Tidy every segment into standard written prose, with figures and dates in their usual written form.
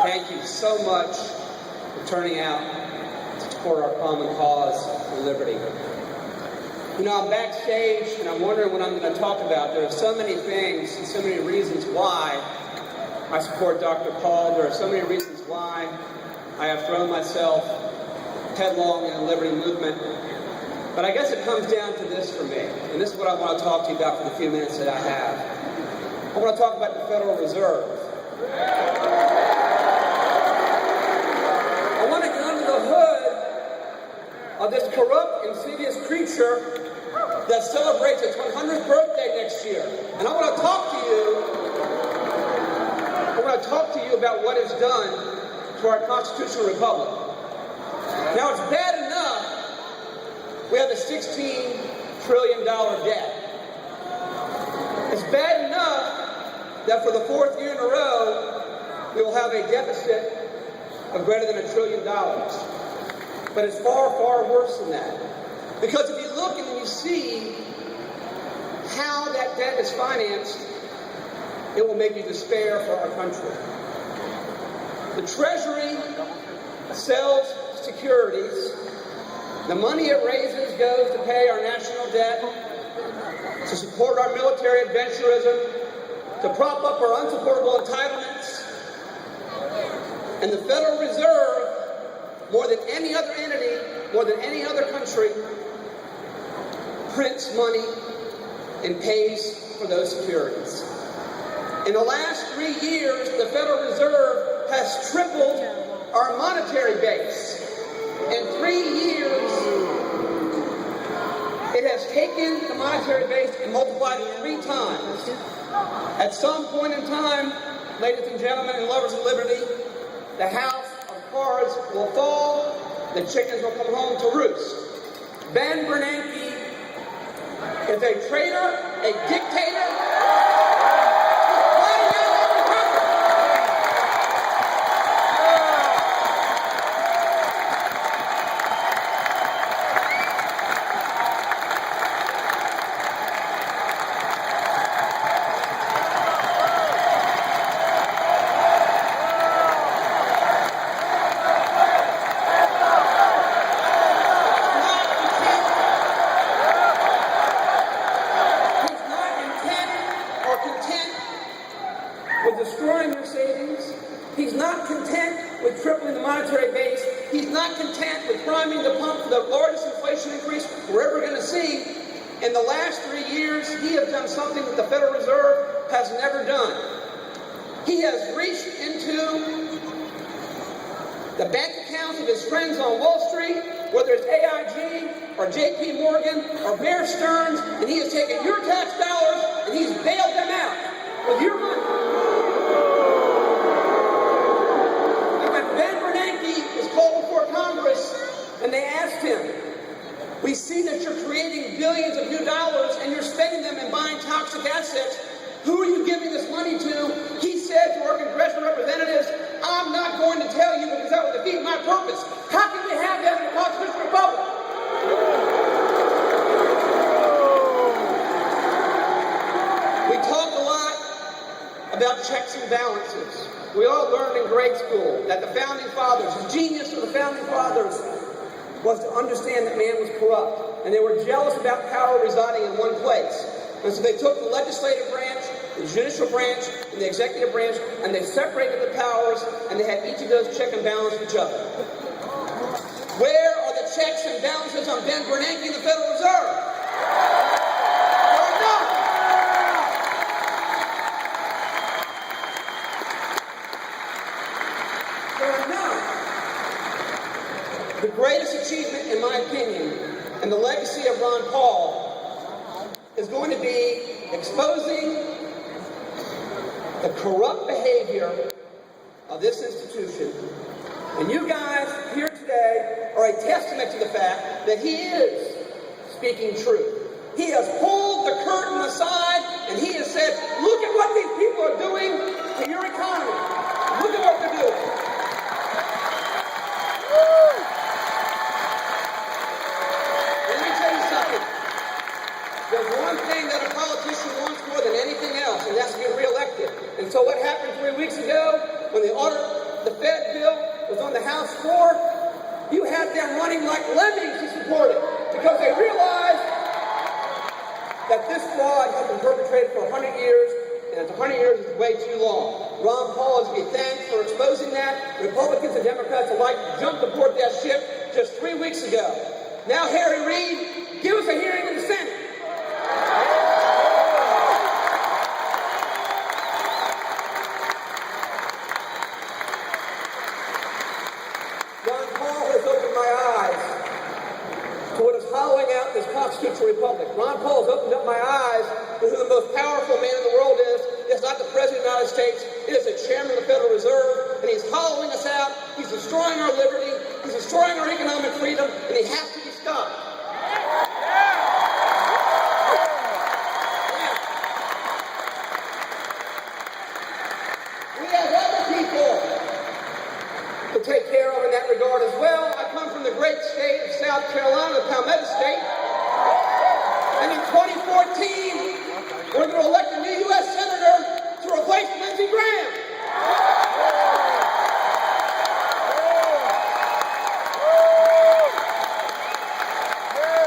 Thank you so much for turning out to support our common cause for liberty. You know, I'm backstage and I'm wondering what I'm going to talk about. There are so many things and so many reasons why I support Dr. Paul. There are so many reasons why I have thrown myself headlong in the liberty movement. But I guess it comes down to this for me, and this is what I want to talk to you about for the few minutes that I have. I want to talk about the Federal Reserve. I want to get under the hood of this corrupt, insidious creature that celebrates its 100th birthday next year. And I want to talk to you about what it's done to our constitutional republic. Now, it's bad enough we have a $16 trillion debt. It's bad enough that for the fourth year in a row, we will have a deficit of greater than $1 trillion. But it's far, far worse than that. Because if you look and you see how that debt is financed, it will make you despair for our country. The Treasury sells securities. The money it raises goes to pay our national debt, to support our military adventurism, to prop up our unsupportable entitlements. And the Federal Reserve, more than any other entity, more than any other country, prints money and pays for those securities. In the last 3 years, the Federal Reserve has tripled our monetary base. In 3 years, it has taken the monetary base and multiplied it 3 times. At some point in time, ladies and gentlemen and lovers of liberty, the house of cards will fall, the chickens will come home to roost. Ben Bernanke is a traitor, a dictator. Destroying your savings. He's not content with tripling the monetary base. He's not content with priming the pump for the largest inflation increase we're ever going to see. In the last 3 years, he has done something that the Federal Reserve has never done. He has reached into the bank accounts of his friends on Wall Street, whether it's AIG or JP Morgan or Bear Stearns, and he has taken your tax dollars and he's bailed them out with your money. And they asked him, we see that you're creating billions of new dollars and you're spending them and buying toxic assets. Who are you giving this money to? He said to our congressional representatives, I'm not going to tell you because that would defeat my purpose. How can we have that in a constitutional republic? We talk a lot about checks and balances. We all learned in grade school that the founding fathers, the genius of the founding fathers, was to understand that man was corrupt. And they were jealous about power residing in one place. And so they took the legislative branch, the judicial branch, and the executive branch, and they separated the powers, and they had each of those check and balance each other. Where are the checks and balances on Ben Bernanke and the Federal Reserve? There are none. There are none. The greatest achievement, in my opinion, and the legacy of Ron Paul is going to be exposing the corrupt behavior of this institution. And you guys here today are a testament to the fact that he is speaking truth. He has pulled the curtain aside and he has said, look at what these people are doing to your economy. Look at what they're doing. There's one thing that a politician wants more than anything else, and that's to get reelected. And so what happened 3 weeks ago when the them running like lemmings to support it because they realize that this fraud has been perpetrated for 100 years, and 100 years is way too long. Ron Paul is to be thanked for exposing that. Republicans and Democrats alike jumped aboard that ship just 3 weeks ago. Now, Harry Reid, give us a hearing in the Senate. Ron Paul has opened my eyes to what is hollowing out this constitutional republic. Ron Paul has opened up my eyes to who the most powerful man in the world is. It's not the President of the United States. It is the Chairman of the Federal Reserve, and he's hollowing us out. He's destroying our liberty. He's destroying our economic freedom, and he has to be stopped. We have other people to take care of in that regard as well. I come from the great state of South Carolina, the Palmetto State, and in 2014, we're going to elect a new U.S. Senator to replace Lindsey Graham.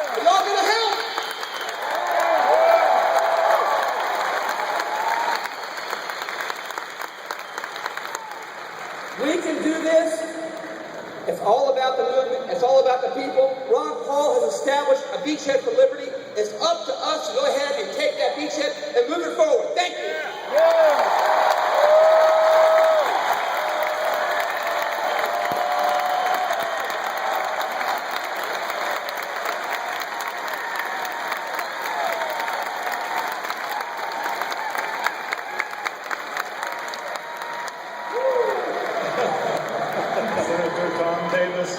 Are y'all going to help? We can do this. It's all about the movement. It's all about the people. Ron Paul has established a beachhead for liberty. It's up to us to go ahead and take that beachhead and move it forward. Thank you. Senator Tom Davis.